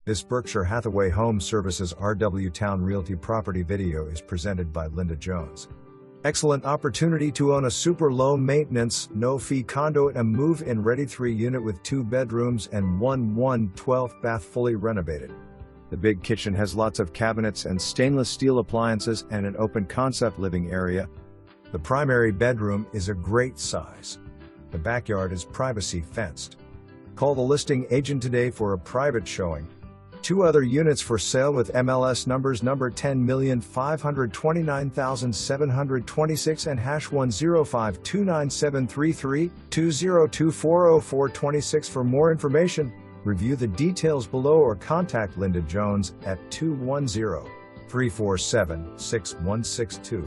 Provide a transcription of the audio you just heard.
This Berkshire Hathaway Home Services RW Towne Realty property video is presented by ljones. Excellent opportunity to own a super low maintenance, no fee condo at a move-in ready 3-unit with 2 bedrooms and 1/12 bath fully renovated. The big kitchen has lots of cabinets and stainless steel appliances and an open concept living area. The primary bedroom is a great size. The backyard is privacy fenced. Call the listing agent today for a private showing. 2 other units for sale with MLS numbers number 10,529,726 and #10529733202400426. For more information, review the details below or contact Linda Jones at 210-347-6162.